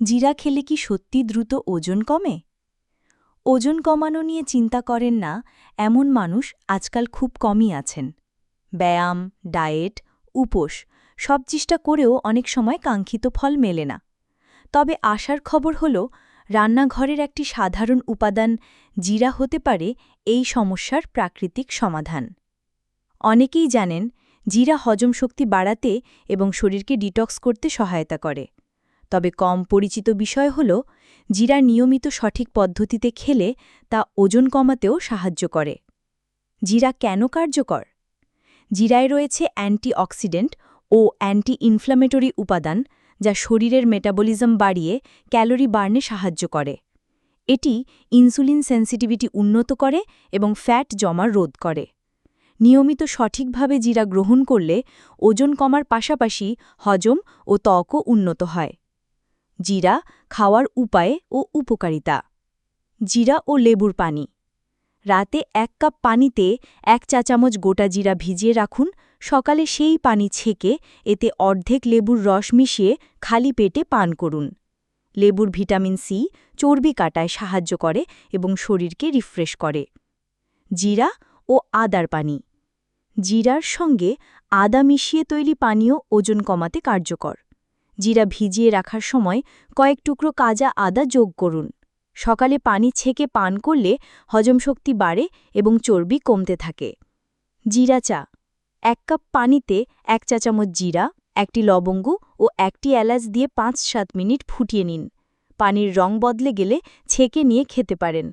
জিরা খেলে কি সত্যি দ্রুত ওজন কমে? ওজন কমানো নিয়ে চিন্তা করেন না এমন মানুষ আজকাল খুব কমই আছেন। ব্যায়াম, ডায়েট, উপোস সব চেষ্টা করেও অনেক সময় কাঙ্ক্ষিত ফল মেলে না। তবে আশার খবর হল রান্নাঘরের একটি সাধারণ উপাদান জিরা হতে পারে এই সমস্যার প্রাকৃতিক সমাধান। অনেকেই জানেন জিরা হজম শক্তি বাড়াতে এবং শরীরকে ডিটক্স করতে সহায়তা করে। তবে কম পরিচিত বিষয় হল জিরা নিয়মিত সঠিক পদ্ধতিতে খেলে তা ওজন কমাতেও সাহায্য করে। জিরা কেন কার্যকর? জিরায় রয়েছে অ্যান্টিঅক্সিডেন্ট ও অ্যান্টি ইনফ্ল্যামেটরি উপাদান যা শরীরের মেটাবলিজম বাড়িয়ে ক্যালোরি বার্নে সাহায্য করে। এটি ইনসুলিন সেন্সিটিভিটি উন্নত করে এবং ফ্যাট জমা রোধ করে। নিয়মিত সঠিকভাবে জিরা গ্রহণ করলে ওজন কমার পাশাপাশি হজম ও ত্বকও উন্নত হয়। জিরা খাওয়ার উপায় ও উপকারিতা। জিরা ও লেবুর পানি। রাতে 1 কাপ পানিতে 1 চা-চামচ গোটা জিরা ভিজিয়ে রাখুন। সকালে সেই পানি ছেঁকে এতে অর্ধেক লেবুর রস মিশিয়ে খালি পেটে পান করুন। লেবুর ভিটামিন সি চর্বি কাটায় সাহায্য করে এবং শরীরকে রিফ্রেশ করে। জিরা ও আদার পানি। জিরার সঙ্গে আদা মিশিয়ে তৈরি পানীয় ওজন কমাতে কার্যকর। জিরা ভিজিয়ে রাখার সময় কয়েক টুকরো কাঁচা আদা যোগ করুন। সকালে পানি ছেঁকে পান করলে হজমশক্তি বাড়ে এবং চর্বি কমতে থাকে। জিরা চা। 1 কাপ পানিতে 1 চা-চামচ জিরা, 1টি লবঙ্গ ও 1টি এলাচ দিয়ে 5-7 মিনিট ফুটিয়ে নিন। পানির রং বদলে গেলে ছেঁকে নিয়ে খেতে পারেন।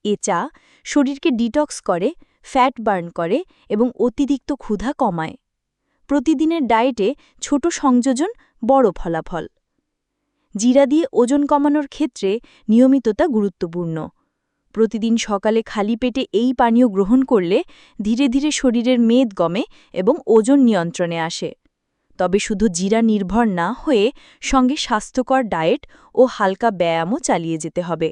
এ চা শরীরকে ডিটক্স করে, ফ্যাট বার্ন করে এবং অতিরিক্ত ক্ষুধা কমায়। প্রতিদিনের ডায়েটে ছোট সংযোজন, বড় ফলাফল। জিরা দিয়ে ওজন কমানোর ক্ষেত্রে নিয়মিততা গুরুত্বপূর্ণ। প্রতিদিন সকালে খালি পেটে এই পানীয় গ্রহণ করলে ধীরে ধীরে শরীরের মেদ কমে এবং ওজন নিয়ন্ত্রণে আসে। তবে শুধু জিরা নির্ভর না হয়ে সঙ্গে স্বাস্থ্যকর ডায়েট ও হালকা ব্যায়ামও চালিয়ে যেতে হবে।